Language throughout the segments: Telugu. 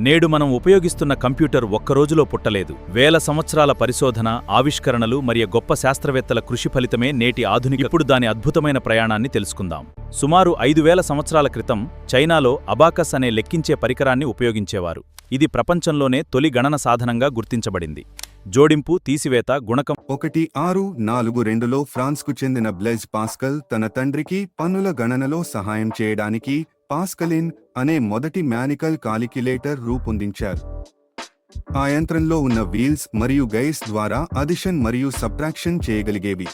నేడు మనం ఉపయోగిస్తున్న కంప్యూటర్ ఒక్కరోజులో పుట్టలేదు. వేల సంవత్సరాల పరిశోధన, ఆవిష్కరణలు మరియు గొప్ప శాస్త్రవేత్తల కృషి ఫలితమే నేటి ఆధునిక. ఇప్పుడు దాని అద్భుతమైన ప్రయాణాన్ని తెలుసుకుందాం. సుమారు 5000 సంవత్సరాల క్రితం చైనాలో అబాకస్ అనే లెక్కించే పరికరాన్ని ఉపయోగించేవారు. ఇది ప్రపంచంలోనే తొలి గణన సాధనంగా గుర్తించబడింది. జోడింపు, తీసివేత, గుణకం. 1642లో ఫ్రాన్స్కు చెందిన బ్లెజ్ పాస్కల్ తన తండ్రికి పన్నుల గణనలో సహాయం చేయడానికి పాస్కలిన్ అనే మొదటి మ్యానికల్ కాలిక్యులేటర్ రూపొందించారు. ఆ యంత్రంలో ఉన్న వీల్స్ మరియు గైర్స్ ద్వారా అడిషన్ మరియు సబ్ట్రాక్షన్ చేయగలిగేవి.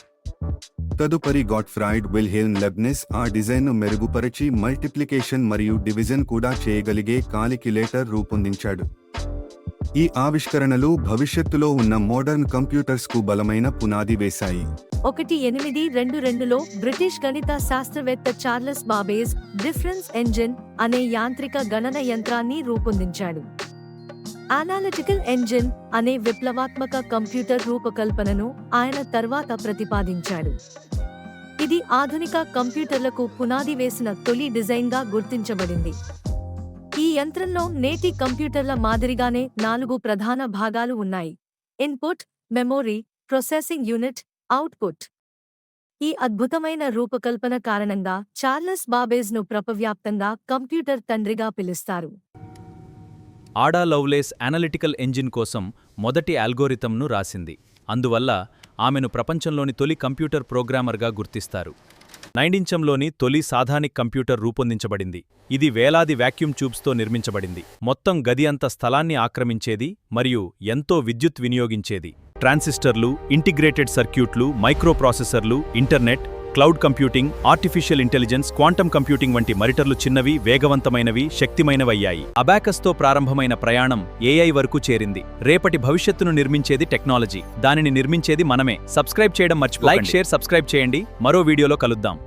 తదుపరి గాట్ఫ్రాయిడ్ విల్హెల్మ్ లెబ్నిజ్ ఆ డిజైన్ను మెరుగుపరిచి మల్టిప్లికేషన్ మరియు డివిజన్ కూడా చేయగలిగే కాలిక్యులేటర్ రూపొందించాడు. ఈ ఆవిష్కరణలు భవిష్యత్తులో ఉన్న మోడర్న్ కంప్యూటర్స్కు బలమైన పునాది వేశాయి. 1822లో బ్రిటిష్ గణిత శాస్త్రవేత్త చార్లెస్ బాబేజ్ డిఫరెన్స్ ఎంజిన్ అనే యాంత్రిక గణన యంత్రాన్ని రూపొందించాడు. అనాలిటికల్ ఎంజిన్ అనే విప్లవాత్మక కంప్యూటర్ రూపకల్పనను ఆయన తర్వాత ప్రతిపాదించాడు. ఇది ఆధునిక కంప్యూటర్లకు పునాది వేసిన తొలి డిజైన్గా గుర్తించబడింది. ఈ యంత్రంలో నేటి కంప్యూటర్ల మాదిరిగానే 4 ప్రధాన భాగాలు ఉన్నాయి: input, memory, processing unit, output. ఈ అద్భుతమైన రూపకల్పన కారణంగా చార్లెస్ బాబేజ్ను ప్రపంచవ్యాప్తంగా కంప్యూటర్ తండ్రిగా పిలుస్తారు. ఆడా లవ్లేస్ అనలిటికల్ ఎంజిన్ కోసం మొదటి అల్గోరిథంను రాసింది. అందువల్ల ఆమెను ప్రపంచంలోని తొలి కంప్యూటర్ ప్రోగ్రామర్గా గుర్తిస్తారు. 9 తొలి సాధానిక్ కంప్యూటర్ రూపొందించబడింది. ఇది వేలాది వాక్యూమ్ ట్యూబ్స్తో నిర్మించబడింది. మొత్తం గది అంత స్థలాన్ని ఆక్రమించేది మరియు ఎంతో విద్యుత్ వినియోగించేది. ట్రాన్సిస్టర్లు, ఇంటిగ్రేటెడ్ సర్క్యూట్లు, మైక్రోప్రాసెసర్లు, internet, cloud computing, artificial intelligence, quantum computing వంటి మరిటర్లు చిన్నవి, వేగవంతమైనవి, శక్తిమైనవయ్యాయి. అబాకస్తో ప్రారంభమైన ప్రయాణం ఏఐ వరకు చేరింది. రేపటి భవిష్యత్తును నిర్మించేది టెక్నాలజీ. దానిని నిర్మించేది మనమే. సబ్స్క్రైబ్ చేయడం మర్చిపోకండి. లైక్, షేర్, సబ్స్క్రైబ్ చేయండి. మరో వీడియోలో కలుద్దాం.